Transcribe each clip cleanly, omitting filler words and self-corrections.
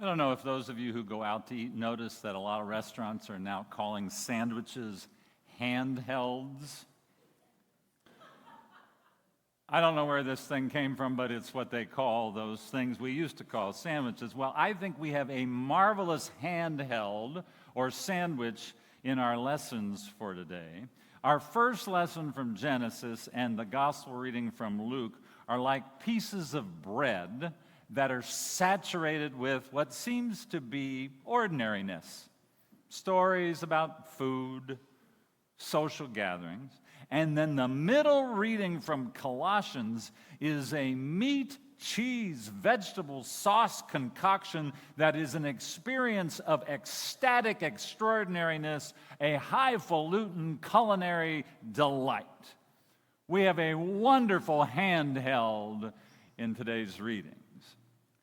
I don't know if those of you who go out to eat notice that a lot of restaurants are now calling sandwiches handhelds. I don't know where this thing came from, but it's what they call those things we used to call sandwiches. Well, I think we have a marvelous handheld or sandwich in our lessons for today. Our first lesson from Genesis and the gospel reading from Luke are like pieces of bread that are saturated with what seems to be ordinariness. Stories about food, social gatherings. And then the middle reading from Colossians is a meat, cheese, vegetable sauce concoction that is an experience of ecstatic extraordinariness, a highfalutin culinary delight. We have a wonderful handheld in today's readings.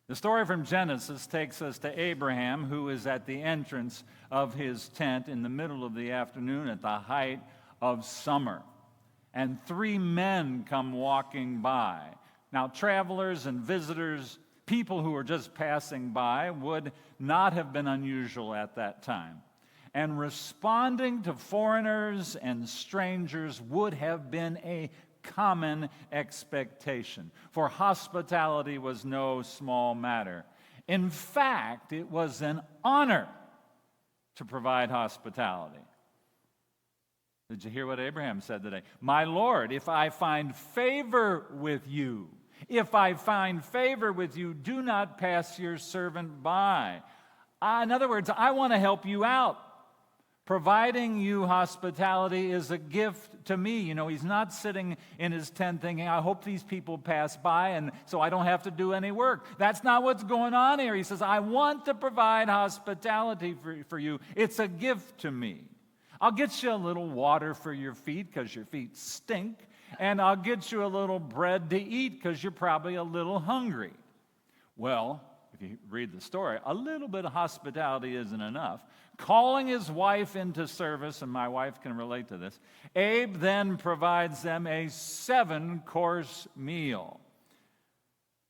The story from Genesis takes us to Abraham, who is at the entrance of his tent in the middle of the afternoon at the height of summer. And 3 men come walking by. Now, travelers and visitors, people who were just passing by, would not have been unusual at that time. And responding to foreigners and strangers would have been a common expectation, for hospitality was no small matter. In fact, it was an honor to provide hospitality. Did you hear what Abraham said today? My Lord, if I find favor with you, if I find favor with you, do not pass your servant by. In other words, I want to help you out. Providing you hospitality is a gift to me. You know, he's not sitting in his tent thinking, I hope these people pass by and so I don't have to do any work. That's not what's going on here. He says, I want to provide hospitality for you. It's a gift to me. I'll get you a little water for your feet because your feet stink, and I'll get you a little bread to eat because you're probably a little hungry. Well, if you read the story, a little bit of hospitality isn't enough. Calling his wife into service, and my wife can relate to this, Abe then provides them a 7-course meal.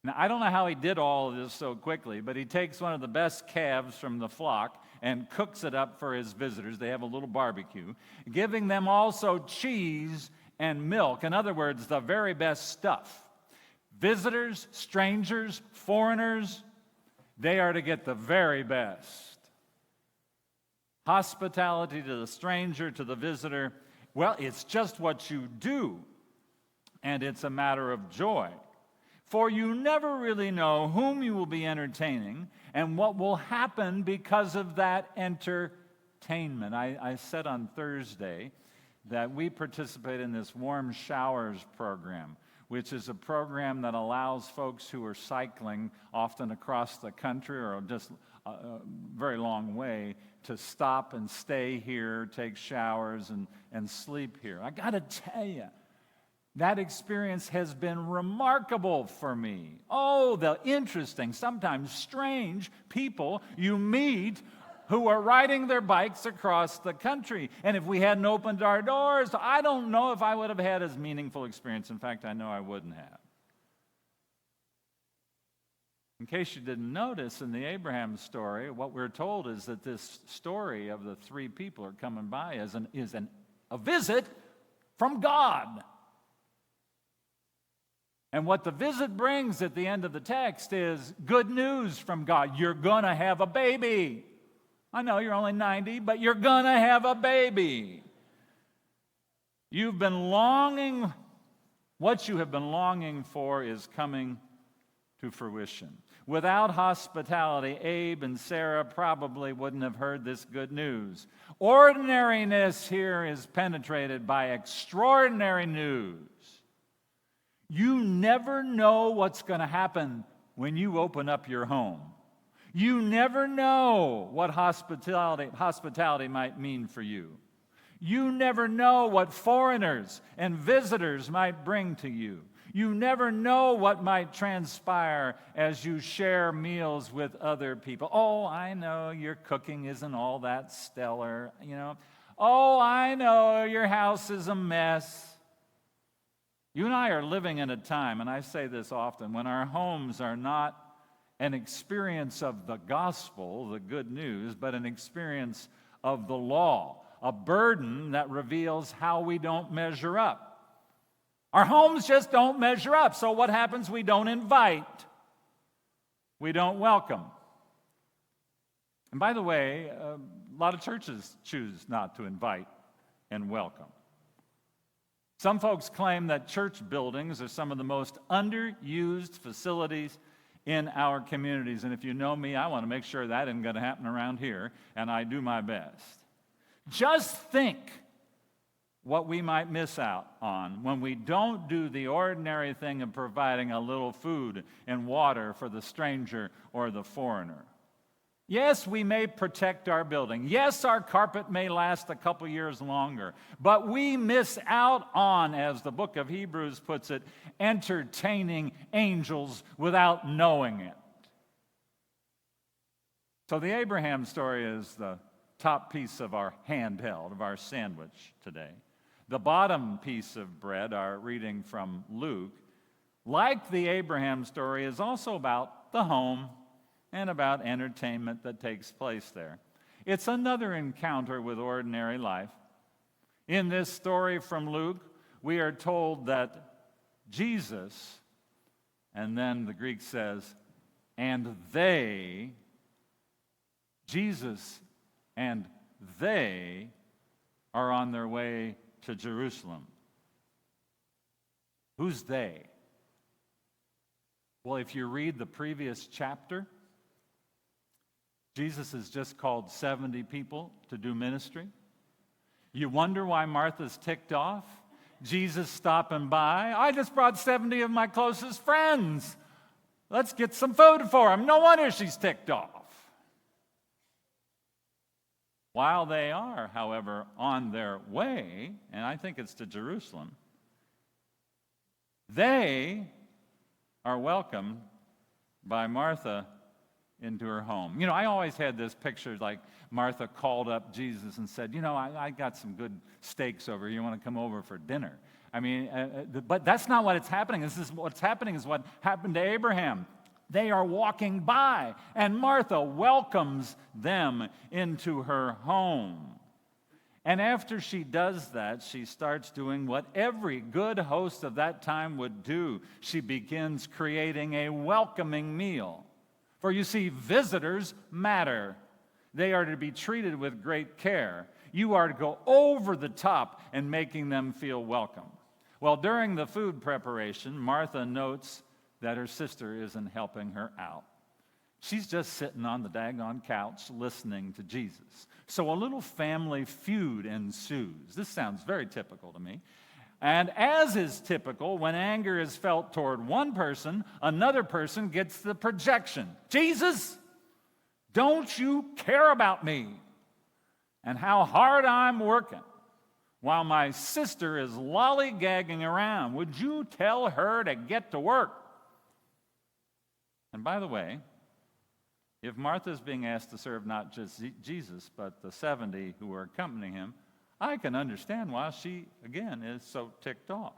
Now, I don't know how he did all of this so quickly, but he takes one of the best calves from the flock and cooks it up for his visitors. They have a little barbecue, giving them also cheese and milk. In other words, the very best stuff. Visitors, strangers, foreigners, they are to get the very best. Hospitality to the stranger, to the visitor, well, it's just what you do, and it's a matter of joy. For you never really know whom you will be entertaining and what will happen because of that entertainment. I said on Thursday that we participate in this Warm Showers program, which is a program that allows folks who are cycling often across the country or just a very long way to stop and stay here, take showers, and sleep here. I got to tell you, that experience has been remarkable for me. Oh, the interesting, sometimes strange people you meet who are riding their bikes across the country. And if we hadn't opened our doors, I don't know if I would have had as meaningful experience. In fact, I know I wouldn't have. In case you didn't notice, in the Abraham story, what we're told is that this story of the 3 people are coming by is a visit from God. And what the visit brings at the end of the text is good news from God. You're going to have a baby. I know you're only 90, but you're going to have a baby. You've been longing, what you have been longing for is coming to fruition. Without hospitality, Abe and Sarah probably wouldn't have heard this good news. Ordinariness here is penetrated by extraordinary news. You never know what's going to happen when you open up your home. You never know what hospitality might mean for you. You never know what foreigners and visitors might bring to you. You never know what might transpire as you share meals with other people. Oh, I know your cooking isn't all that stellar, you know. Oh, I know your house is a mess. You and I are living in a time, and I say this often, when our homes are not an experience of the gospel, the good news, but an experience of the law, a burden that reveals how we don't measure up. Our homes just don't measure up, so what happens? We don't invite. We don't welcome. And by the way, a lot of churches choose not to invite and welcome. Some folks claim that church buildings are some of the most underused facilities in our communities. And if you know me, I want to make sure that isn't going to happen around here, and I do my best. Just think what we might miss out on when we don't do the ordinary thing of providing a little food and water for the stranger or the foreigner. Yes, we may protect our building. Yes, our carpet may last a couple years longer. But we miss out on, as the book of Hebrews puts it, entertaining angels without knowing it. So the Abraham story is the top piece of our handheld, of our sandwich today. The bottom piece of bread, our reading from Luke, like the Abraham story, is also about the home and about entertainment that takes place there. It's another encounter with ordinary life. In this story from Luke, we are told that Jesus, and then the Greek says, and they, Jesus and they are on their way to Jerusalem. Who's they? Well, if you read the previous chapter, Jesus has just called 70 people to do ministry. You wonder why Martha's ticked off? Jesus stopping by. I just brought 70 of my closest friends. Let's get some food for them. No wonder she's ticked off. While they are, however, on their way, and I think it's to Jerusalem, they are welcomed by Martha into her home. You know, I always had this picture like Martha called up Jesus and said, I got some good steaks over here. You want to come over for dinner? I mean, but that's not what's happening. What's happening is what happened to Abraham. They are walking by, and Martha welcomes them into her home. And after she does that, she starts doing what every good host of that time would do. She begins creating a welcoming meal. For you see, visitors matter. They are to be treated with great care. You are to go over the top in making them feel welcome. Well, during the food preparation, Martha notes that her sister isn't helping her out. She's just sitting on the daggone couch listening to Jesus. So a little family feud ensues. This sounds very typical to me. And as is typical, when anger is felt toward one person, another person gets the projection. Jesus, don't you care about me and how hard I'm working while my sister is lollygagging around? Would you tell her to get to work? And by the way, if Martha's being asked to serve not just Jesus, but the 70 who are accompanying him, I can understand why she, again, is so ticked off.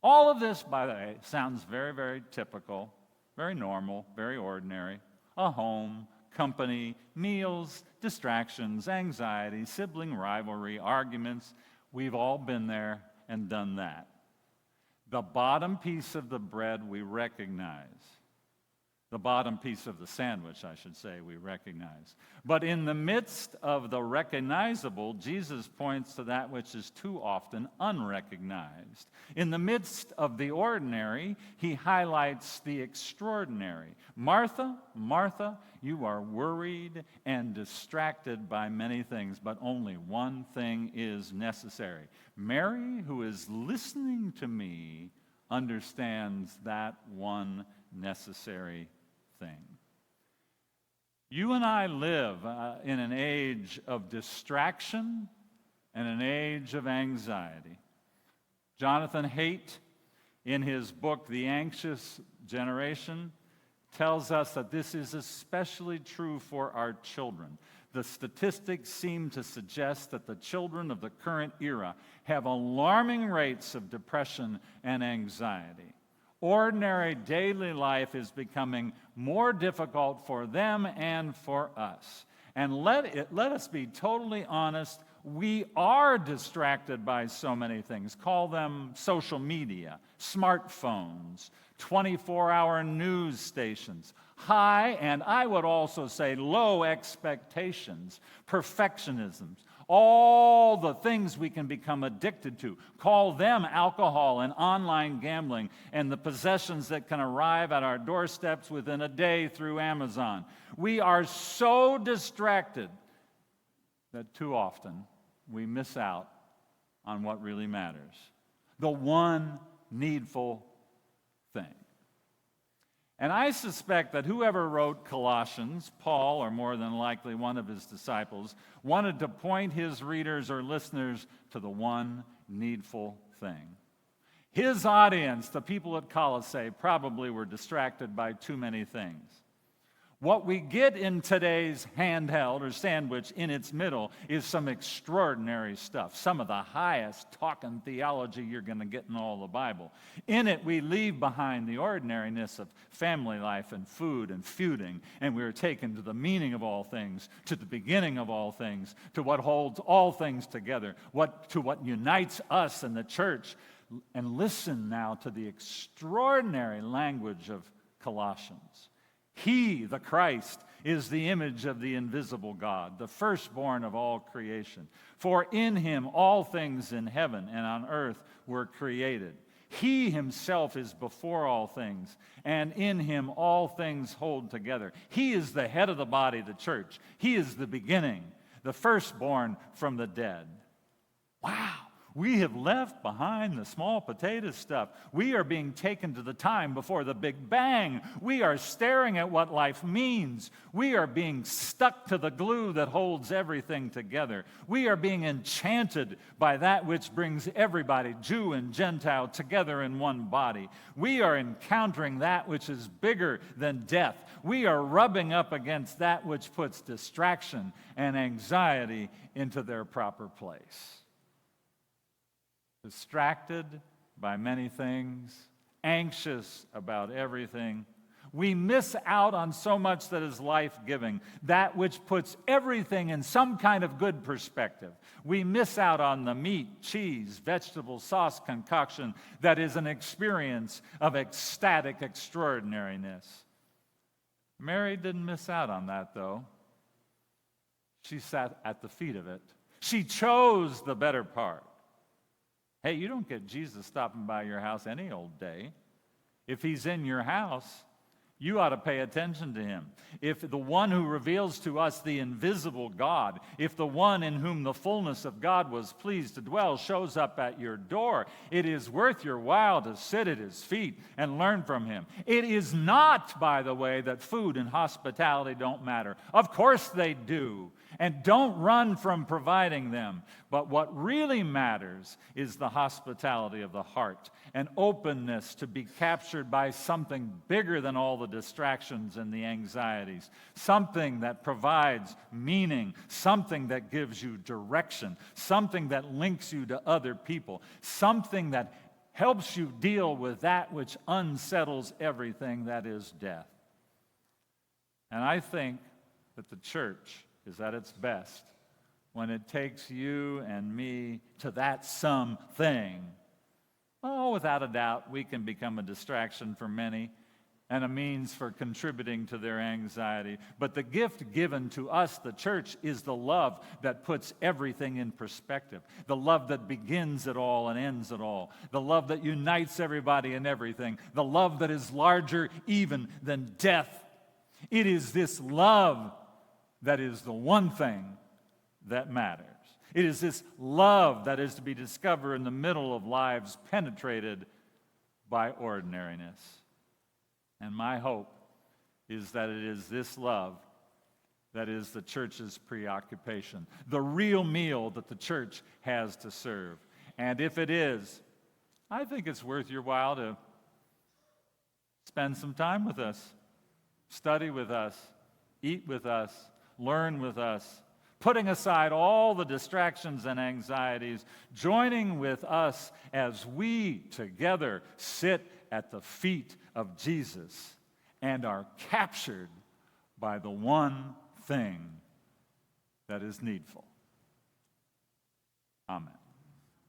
All of this, by the way, sounds very, very typical, very normal, very ordinary. A home, company, meals, distractions, anxiety, sibling rivalry, arguments. We've all been there and done that. The bottom piece of the bread we recognize. The bottom piece of the sandwich, I should say, we recognize. But in the midst of the recognizable, Jesus points to that which is too often unrecognized. In the midst of the ordinary, he highlights the extraordinary. Martha, Martha, you are worried and distracted by many things, but only one thing is necessary. Mary, who is listening to me, understands that one necessary thing. You and I live in an age of distraction and an age of anxiety. Jonathan Haidt, in his book, The Anxious Generation, tells us that this is especially true for our children. The statistics seem to suggest that the children of the current era have alarming rates of depression and anxiety. Ordinary daily life is becoming more difficult for them and for us. And let us be totally honest, we are distracted by so many things. Call them social media, smartphones, 24-hour news stations, high, and I would also say low expectations, perfectionisms, all the things we can become addicted to. Call them alcohol and online gambling and the possessions that can arrive at our doorsteps within a day through Amazon. We are so distracted that too often we miss out on what really matters. The one needful thing. And I suspect that whoever wrote Colossians, Paul, or more than likely one of his disciples, wanted to point his readers or listeners to the one needful thing. His audience, the people at Colossae, probably were distracted by too many things. What we get in today's handheld or sandwich in its middle is some extraordinary stuff, some of the highest talking theology you're going to get in all the Bible. In it, we leave behind the ordinariness of family life and food and feuding, and we are taken to the meaning of all things, to the beginning of all things, to what holds all things together, to what unites us and the church. And listen now to the extraordinary language of Colossians. He, the Christ, is the image of the invisible God, the firstborn of all creation. For in him all things in heaven and on earth were created. He himself is before all things, and in him all things hold together. He is the head of the body, the church. He is the beginning, the firstborn from the dead. Wow! We have left behind the small potato stuff. We are being taken to the time before the Big Bang. We are staring at what life means. We are being stuck to the glue that holds everything together. We are being enchanted by that which brings everybody, Jew and Gentile, together in one body. We are encountering that which is bigger than death. We are rubbing up against that which puts distraction and anxiety into their proper place. Distracted by many things, anxious about everything. We miss out on so much that is life-giving, that which puts everything in some kind of good perspective. We miss out on the meat, cheese, vegetable sauce concoction that is an experience of ecstatic extraordinariness. Mary didn't miss out on that, though. She sat at the feet of it. She chose the better part. Hey, you don't get Jesus stopping by your house any old day. If he's in your house, you ought to pay attention to him. If the one who reveals to us the invisible God, if the one in whom the fullness of God was pleased to dwell shows up at your door, it is worth your while to sit at his feet and learn from him. It is not, by the way, that food and hospitality don't matter. Of course they do. And don't run from providing them. But what really matters is the hospitality of the heart, an openness to be captured by something bigger than all the distractions and the anxieties, something that provides meaning, something that gives you direction, something that links you to other people, something that helps you deal with that which unsettles everything, that is death. And I think that the church is at its best when it takes you and me to that something. Oh, without a doubt, we can become a distraction for many and a means for contributing to their anxiety. But the gift given to us, the church, is the love that puts everything in perspective. The love that begins it all and ends it all. The love that unites everybody and everything. The love that is larger even than death. It is this love that is the one thing that matters. It is this love that is to be discovered in the middle of lives penetrated by ordinariness. And my hope is that it is this love that is the church's preoccupation, the real meal that the church has to serve. And if it is, I think it's worth your while to spend some time with us, study with us, eat with us, learn with us, putting aside all the distractions and anxieties, joining with us as we together sit at the feet of Jesus and are captured by the one thing that is needful. Amen.